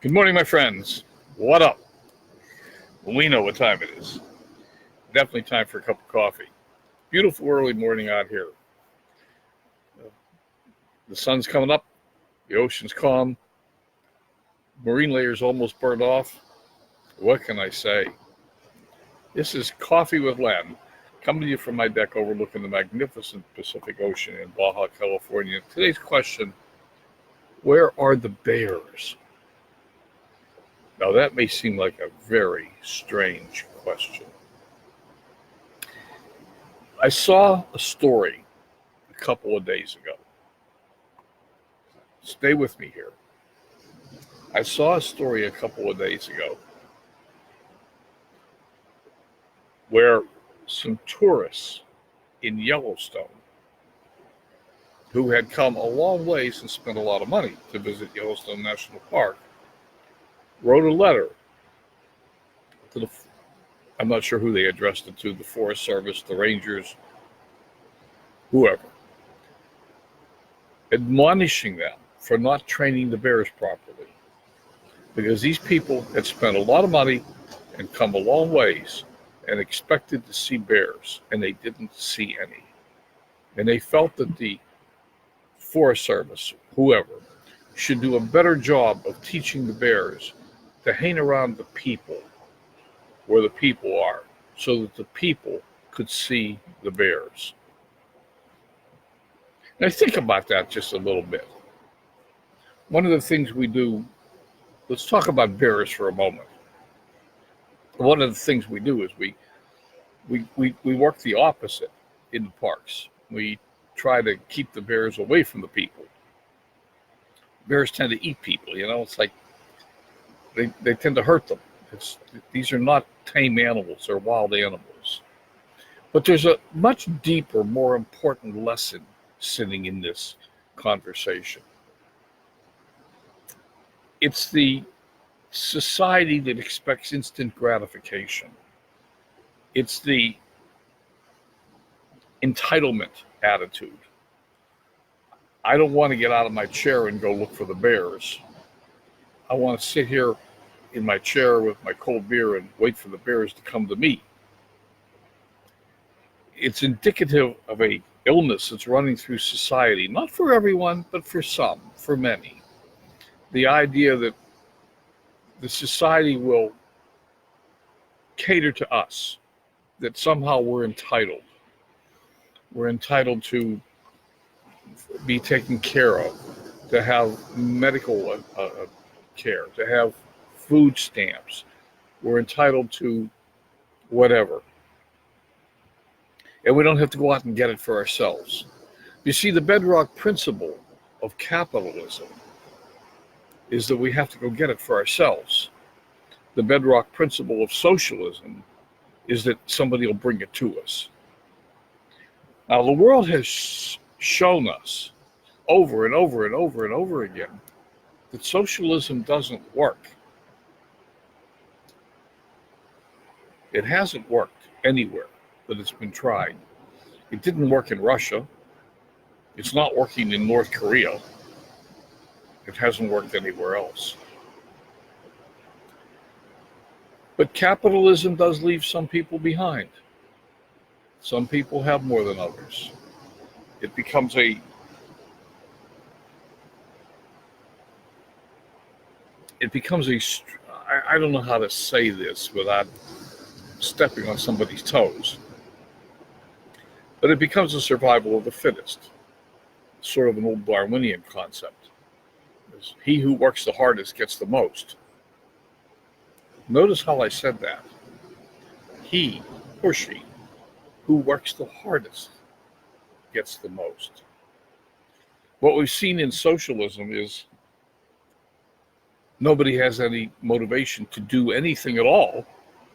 Good morning, my friends. What up? Well, we know what time it is. Definitely time for a cup of coffee. Beautiful early morning out here. The sun's coming up. The ocean's calm. Marine layer's almost burned off. What can I say? This is Coffee with Len, coming to you from my deck overlooking the magnificent Pacific Ocean in Baja, California. Today's question, where are the bears? Now, that may seem like a very strange question. I saw a story a couple of days ago. Stay with me here. I saw a story a couple of days ago where some tourists in Yellowstone who had come a long ways and spent a lot of money to visit Yellowstone National Park wrote a letter to I'm not sure who they addressed it to, the Forest Service, the Rangers, whoever, admonishing them for not training the bears properly. Because these people had spent a lot of money and come a long ways and expected to see bears, and they didn't see any. And they felt that the Forest Service, whoever, should do a better job of teaching the bears to hang around the people where the people are so that the people could see the bears. Now think about that just a little bit. One of the things we do, let's talk about bears for a moment. One of the things we do is we work the opposite in the parks. We try to keep the bears away from the people. Bears tend to eat people, it's like they tend to hurt them. These are not tame animals, they're wild animals. But there's a much deeper, more important lesson sitting in this conversation. It's the society that expects instant gratification. It's the entitlement attitude. I don't want to get out of my chair and go look for the bears. I want to sit here in my chair with my cold beer and wait for the bears to come to me. It's indicative of a illness that's running through society, not for everyone, but for some, for many. The idea that the society will cater to us, that somehow we're entitled. We're entitled to be taken care of, to have medical care, to have food stamps. We're entitled to whatever. And we don't have to go out and get it for ourselves. You see, the bedrock principle of capitalism is that we have to go get it for ourselves. The bedrock principle of socialism is that somebody will bring it to us. Now, the world has shown us over and over and over and over again that socialism doesn't work. It hasn't worked anywhere that it's been tried. It didn't work in Russia. It's not working in North Korea. It hasn't worked anywhere else. But capitalism does leave some people behind. Some people have more than others. It becomes I don't know how to say this without stepping on somebody's toes, but it becomes a survival of the fittest, sort of an old Darwinian concept. He who works the hardest gets the most. Notice how I said that. He or she who works the hardest gets the most. What we've seen in socialism is nobody has any motivation to do anything at all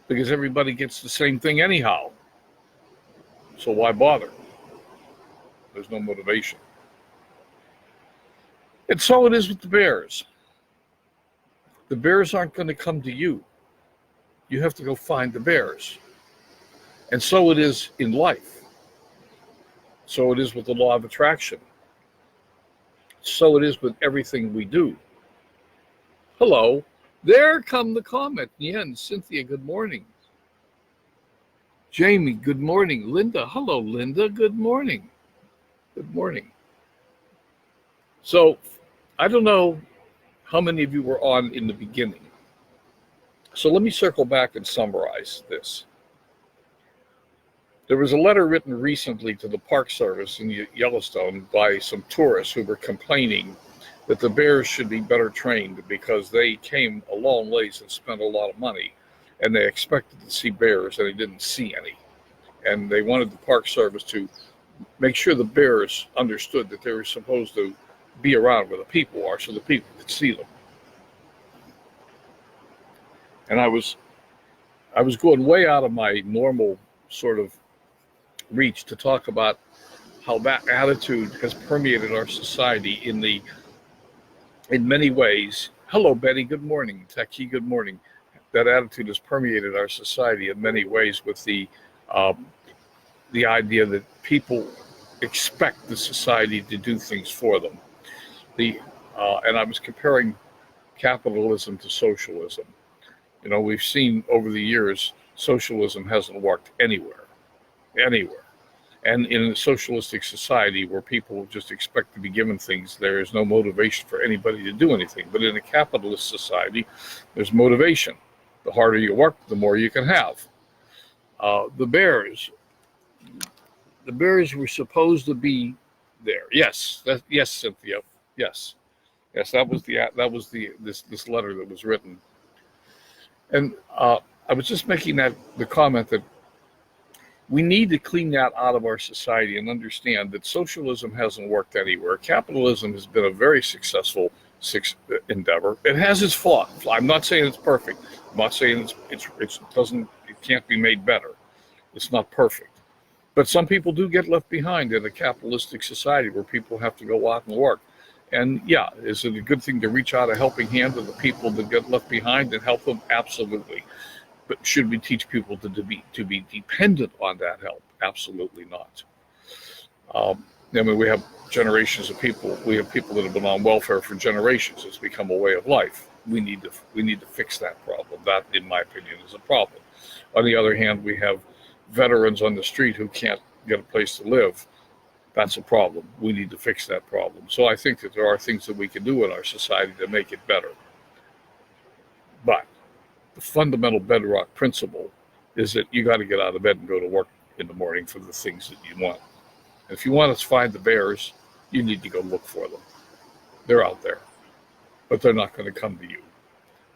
because everybody gets the same thing anyhow. So why bother? There's no motivation. And so it is with the bears. The bears aren't going to come to you. You have to go find the bears. And so it is in life. So it is with the law of attraction. So it is with everything we do. Hello, There come the comment. Yen, Cynthia, good morning. Jamie, good morning. Linda, hello, Linda. Good morning. Good morning. So, I don't know how many of you were on in the beginning. So let me circle back and summarize this. There was a letter written recently to the Park Service in Yellowstone by some tourists who were complaining that the bears should be better trained because they came a long ways and spent a lot of money, and they expected to see bears and they didn't see any. And they wanted the Park Service to make sure the bears understood that they were supposed to be around where the people are so the people could see them. And I was going way out of my normal sort of reach to talk about how that attitude has permeated our society in many ways. Hello, Betty. Good morning. Taki, good morning. That attitude has permeated our society in many ways with the idea that people expect the society to do things for them. And I was comparing capitalism to socialism. You know, we've seen over the years, socialism hasn't worked anywhere. And in a socialistic society where people just expect to be given things, there is no motivation for anybody to do anything. But in a capitalist society, there's motivation. The harder you work, the more you can have. The bears were supposed to be there. Yes, Cynthia. Yes, that was this letter that was written. And I was just making the comment that we need to clean that out of our society and understand that socialism hasn't worked anywhere. Capitalism has been a very successful endeavor. It has its flaws. I'm not saying it's perfect. I'm not saying it can't be made better. It's not perfect. But some people do get left behind in a capitalistic society where people have to go out and work. And yeah, is it a good thing to reach out a helping hand to the people that get left behind and help them? Absolutely. But should we teach people to be dependent on that help? Absolutely not. I mean, we have generations of people. We have people that have been on welfare for generations. It's become a way of life. We need to fix that problem. That, in my opinion, is a problem. On the other hand, we have veterans on the street who can't get a place to live. That's a problem. We need to fix that problem. So I think that there are things that we can do in our society to make it better. But the fundamental bedrock principle is that you got to get out of bed and go to work in the morning for the things that you want. And if you want to find the bears, you need to go look for them. They're out there, but they're not going to come to you.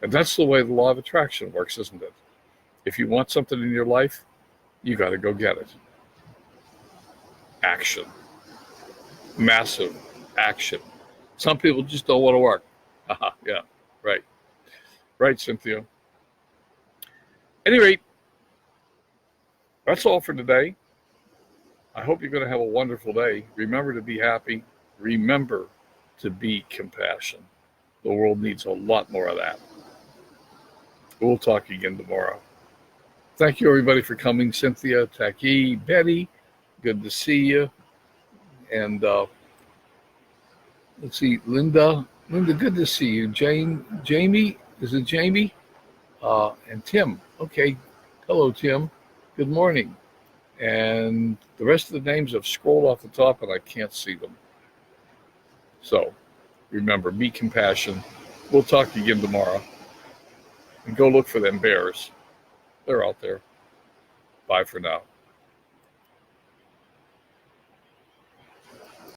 And that's the way the law of attraction works, isn't it? If you want something in your life, you got to go get it. Action. Massive action. Some people just don't want to work. Yeah, right. Right, Cynthia. At any rate, that's all for today. I hope you're going to have a wonderful day. Remember to be happy. Remember to be compassionate. The world needs a lot more of that. We'll talk again tomorrow. Thank you, everybody, for coming. Cynthia, Taki, Betty, good to see you. And let's see, Linda, good to see you. Jamie, is it Jamie? And Tim. Okay. Hello, Tim. Good morning. And the rest of the names have scrolled off the top and I can't see them. So remember, be compassionate. We'll talk again tomorrow. And go look for them bears. They're out there. Bye for now.